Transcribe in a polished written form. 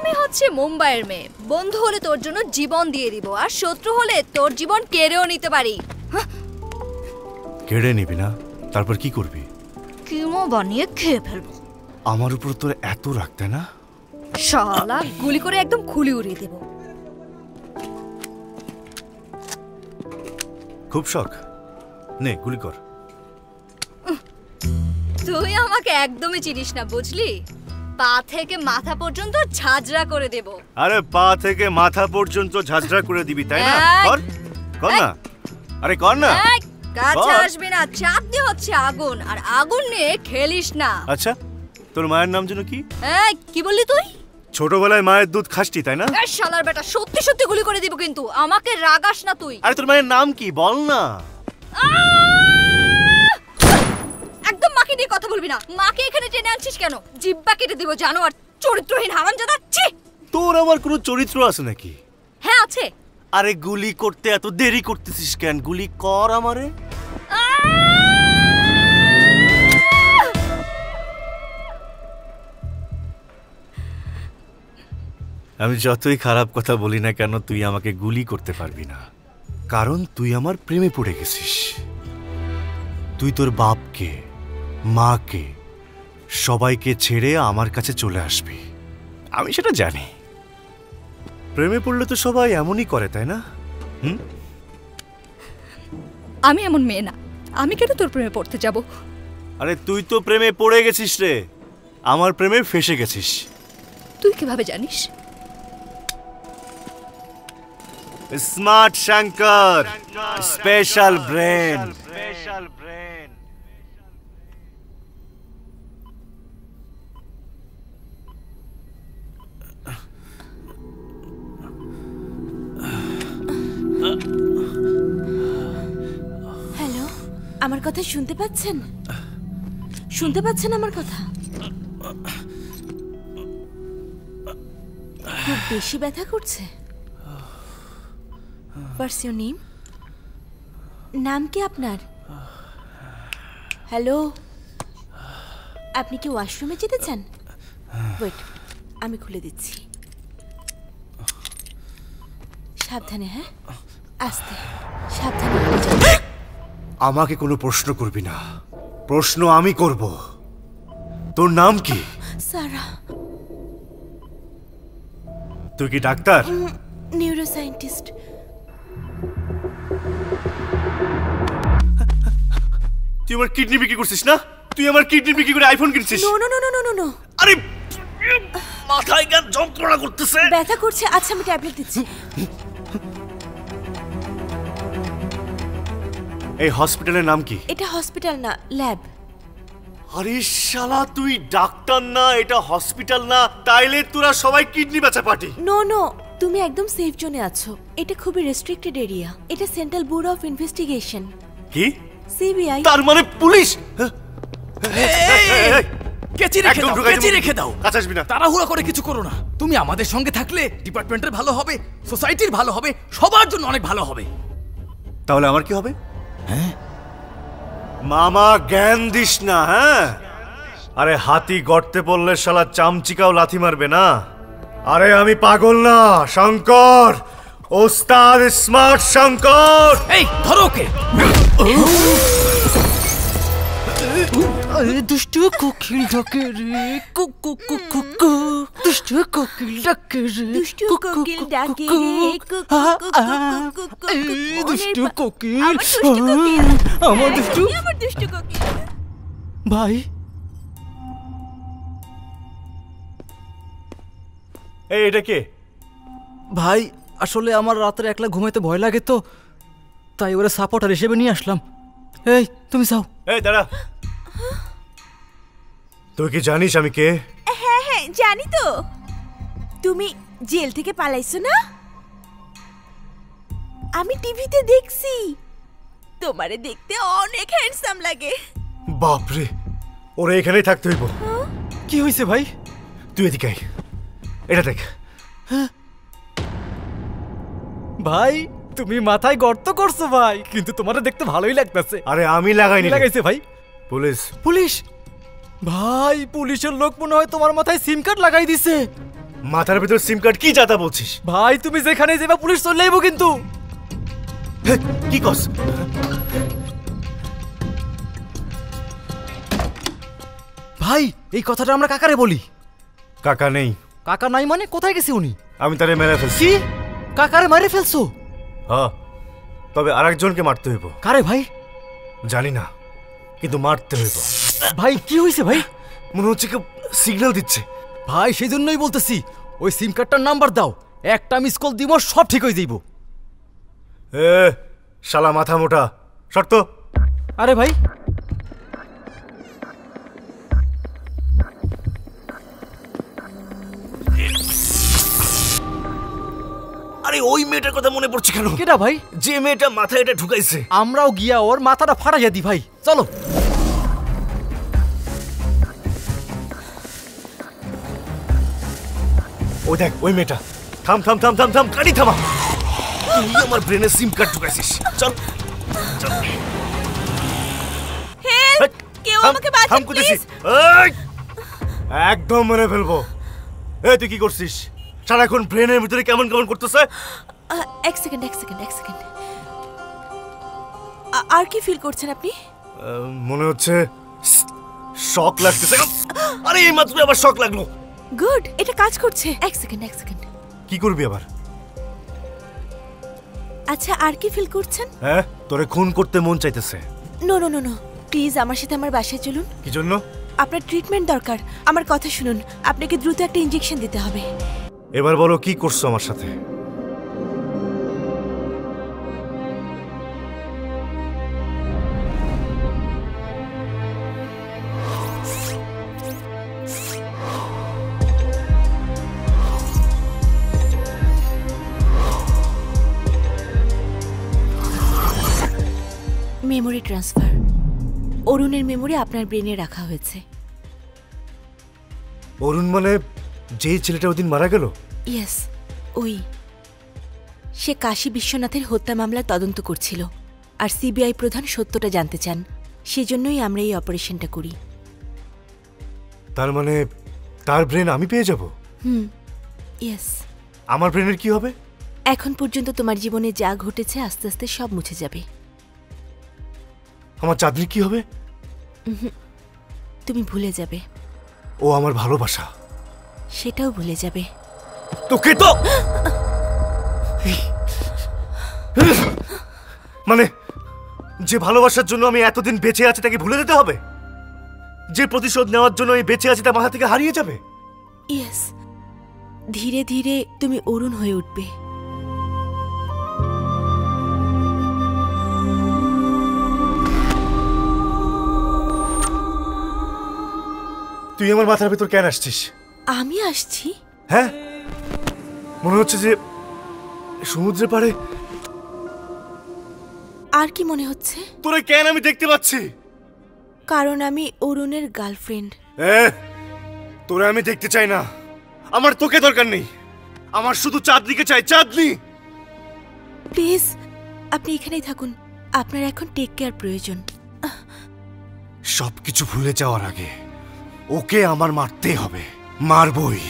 আমি হচ্ছে মুম্বাইয়ের মেয়ে। বন্ধু হলে তোর জন্য জীবন দিয়ে দিব, আর শত্রু হলে তোর জীবন কেড়েও নিতে পারি। কেড়ে নিবি না? তারপর কি করবি? কিমো বানিয়ে খেয়ে ফেলবো। আমার উপর তোর এত রাখতে না? শালা গুলি করে একদম খুলি উড়িয়ে দেব। খুব শখ, নে গুলি কর। তুই আমাকে একদমই চিনিস না, বুঝলি? পা থেকে মাথা পর্যন্ত ঝাঁঝরা করে দেব। আরে পা থেকে মাথা পর্যন্ত ঝাঁঝরা করে দিবি, তাই না? কর কর না, আরে কর না। কাছে আসবি না, চাপ দিয়ে হচ্ছে আগুন, আর আগুন নিয়ে খেলিস না। আচ্ছা, তোর মায়ের নাম যেন কি? কি বললি তুই? ছোটবেলায় মায়ের দুধ খাসটি, তাই না? শালার বেটা, সত্যি সত্যি গুলি করে দিব কিন্তু, আমাকে রাগাস না তুই। আরে তোর মায়ের নাম কি বল না। একদম মাকে নিয়ে কথা বলবি না। মাকে এখানে টেনে আনছিস কেন? জিব্বা কেটে দিব জানোয়ার, চরিত্রহীন হারামজাদা। ছি! তোর আবার কোনো চরিত্র আছে নাকি? হ্যাঁ আছে। আরে গুলি করতে এত দেরি করতেছিস কেন? গুলি কর আমারে। আমি যতই খারাপ কথা বলি না কেন, তুই আমাকে গুলি করতে পারবি না, কারণ তুই আমার প্রেমে পড়ে গেছিস। তুই তোর বাপকে, মাকে, সবাইকে ছেড়ে আমার কাছে চলে আসবি, আমি সেটা জানি। প্রেমে পড়লে তো সবাই এমনই করে, তাই না? আমি এমন মেয়ে না, আমি কেন তোর প্রেমে পড়তে যাব? আরে তুই তো প্রেমে পড়ে গেছিস রে, আমার প্রেমে ফেসে গেছিস। তুই কিভাবে জানিস? Smart Shankar, special brain. Hello, আমার কথা শুনতে পাচ্ছেন? শুনতে পাচ্ছেন আমার কথা? খুব বেশি ব্যথা করছে? What's your name? নাম কি আপনার? হ্যালো, আপনি কি ওয়াশরুমে যেতে চান? ওয়েট, আমি খুলে দিচ্ছি। সাবধানে, হ্যাঁ? আস্তে, সাবধানে। আমাকে কোনো প্রশ্ন করবি না, প্রশ্ন আমি করব। তোর নাম কি? সারা। তুই কি ডাক্তার? নিউরোসায়েন্টিস্ট। তুই আমার কিডনি বিক্রি করছিস না? তুই আমার কিডনি বিক্রি করে আইফোন কিনছিস? No no no no no no. আরে মাথায় কেন যন্ত্রণা করতেছে? ব্যথা করছে। আচ্ছা, আমি ট্যাবলেট দিচ্ছি। এই হসপিটালের নাম কি? এটা হসপিটাল না, ল্যাব। আরে শালা, তুই ডাক্তার না, এটা হসপিটাল না, তাইলে তোরা সবাই কিডনি বেচা পার্টি। নো নো, তুমি একদম সেফ জোনে আছো। এটা খুবই রেস্ট্রিক্টেড এরিয়া। এটা সেন্ট্রাল ব্যুরো অফ ইনভেস্টিগেশন। কি? সিবিআই। তার মানে পুলিশ? কেচি রেখে দাও। আচ্ছা, আসবি না। তাড়াহুড়ো করে কিছু করো না। তুমি আমাদের সঙ্গে থাকলে ডিপার্টমেন্টের ভালো হবে, সোসাইটির ভালো হবে, সবার জন্য অনেক ভালো হবে। তাহলে আমার কি হবে? হ্যাঁ মামা, জ্ঞান দিস না। হ্যাঁ, আরে হাতি গর্তে পড়লে শালা চামচিকাও লাথি মারবে না। আরে আমি পাগল না, শঙ্কর, ওস্তাদ স্মার্ট শঙ্কর। এই ধরো ওকে। দুষ্টু কোকিল ডাকে রে, কুকু কুকু কু। দুষ্টু কোকিল ডাকে রে, দুষ্টু কোকিল ডাকে রে, কুকু কুকু কুকু। দুষ্টু কোকিল, আমার দুষ্টু কোকিল, আমার দুষ্টু, আমার দুষ্টু কোকিল। ভাই এই এটা কে? ভাই আসলে আমার রাতে একলা ঘুমাইতে ভয় লাগে, তো তাই ওরা সাপোর্টার হিসেবে নিয়ে আসলাম। এই তুমি যাও। এই দাঁড়া, তুই কি জানিস আমি কে? হ্যাঁ হ্যাঁ জানি তো। তুমি জেল থেকে পালাইছো না? আমি টিভিতে দেখছি। তোমারে দেখতে অনেক হ্যান্ডসাম লাগে। বাপরে, ওরা এখানেই থাকতে হইব। কি হয়েছে ভাই? তুই এদিকে আয়, এটা দেখ। ভাই তুমি মাথায় গর্ত করছো ভাই, কিন্তু তোমারে দেখতে ভালোই লাগতেছে। আরে আমি লাগাইনি। লাগাইছে ভাই পুলিশ। পুলিশ? ভাই পুলিশের লোক মনে হয় তোমার মাথায় সিম কার্ড লাগাই দিছে। মাথার ভিতর সিম কার্ড কি যাতা বলছিস? ভাই তুমি যেখানে যাবে পুলিশ চলে আইবো কিন্তু। হে, কি কস? ভাই এই কথাটা আমরা কাকারে বলি। কাকা নেই। কাকা নাই মানে কোথায় গেছে উনি? আমি তারে মেরে ফেলছি। কি কাকারে মারে ফেলছো? হ্যাঁ, তবে আরেকজনকে মারতে হইব। কারে ভাই? জানি না, কিন্তু মারতে হইব। ভাই কি হয়েছে ভাই? মনে হচ্ছে কেউ সিগন্যাল দিচ্ছে। ভাই সেই জন্যই বলতেছি ওই সিম কার্ডটার নাম্বার দাও, একটা মিস কল দিব সব ঠিক হয়ে যাইব। এ শালা মাথা মোটা, শর্ত। আরে ভাই আরে ওই মেয়েটার কথা মনে পড়ছে কেন? কেডা ভাই? যে মেয়েটা মাথায় এটা ঢুকাইছে। আমরাও গিয়া ওর মাথাটা ফাটাইয়া দি ভাই, চলো। ওই দেখ ওই মেয়েটা। থাম থাম থাম থাম থাম, গাড়ি থামা। তুই আমার ব্রেনে সিম কার্ড ঢুকাইছিস। চল চল। হেল্প, কেউ থাম, আমাকে থাম বাঁচান কইতেছি। প্লিজ। এই, একদম মেরে ফেলবো। এই তুই কি করছিস? সারাক্ষণ ব্রেনের ভিতরে কেমন কেমন করতেছে। এক সেকেন্ড। আর কি ফিল করছেন আপনি? মনে হচ্ছে শক লাগতেছে। আরে এই মাত্র আবার শক লাগলো। গুড, এটা কাজ করছে। এক সেকেন্ড। কি করবি আবার? আচ্ছা আর কি ফিল করছেন? হ্যাঁ, তোরে খুন করতে মন চাইতেছে। নো প্লিজ আমার সাথে আমার বাসায় চলুন। কি জন্য? আপনার ট্রিটমেন্ট দরকার। আমার কথা শুনুন, আপনাকে দ্রুত একটা ইনজেকশন দিতে হবে। এবার বলো কি করছো আমার সাথে? Memory transfer. অরুণের মেমোরি আপনার ব্রেনে রাখা হয়েছে। অরুণ মানে যেই ছেলেটা ওদিন মারা গেল? ইয়েস, ওই। সে কাশী বিশ্বনাথের হত্যা মামলার তদন্ত করছিল, আর সিবিআই প্রধান সত্যটা জানতে চান। সেজন্যই আমরা এই অপারেশনটা করি। তার মানে তার ব্রেন আমি পেয়ে যাব? ইয়েস। আমার ব্রেনের কি হবে? এখন পর্যন্ত তোমার জীবনে যা ঘটেছে আস্তে আস্তে সব মুছে যাবে। আমার চাঁদনি কি হবে? তুমি ভুলে যাবে। ও আমার ভালোবাসা, সেটাও ভুলে যাবে। তোকে তো মানে যে ভালোবাসার জন্য আমি এতদিন বেঁচে আছি তাকে ভুলে যেতে হবে? যে প্রতিশোধ নেওয়ার জন্য আমি বেঁচে আছি তা মাথা থেকে হারিয়ে যাবে? ইয়েস, ধীরে ধীরে তুমি অরুণ হয়ে উঠবে। তুই আমার মাথার ভেতর কেন আসছিস? আমি আসছি? হ্যাঁ, মনে হচ্ছে যে সমুদ্রের পাড়ে। আর কি মনে হচ্ছে? তোরে কেন আমি দেখতে পাচ্ছি? কারণ আমি অরুণের গার্লফ্রেন্ড। তোরে আমি দেখতে চাই না। আমার তোকে দরকার নেই। আমার শুধু চাঁদনিকে চাই, চাঁদনি। প্লিজ আপনি এখানেই থাকুন, আপনার এখন টেক কেয়ার প্রয়োজন। সবকিছু ভুলে যাওয়ার আগে ওকে আমার মারতেই হবে, মারবই।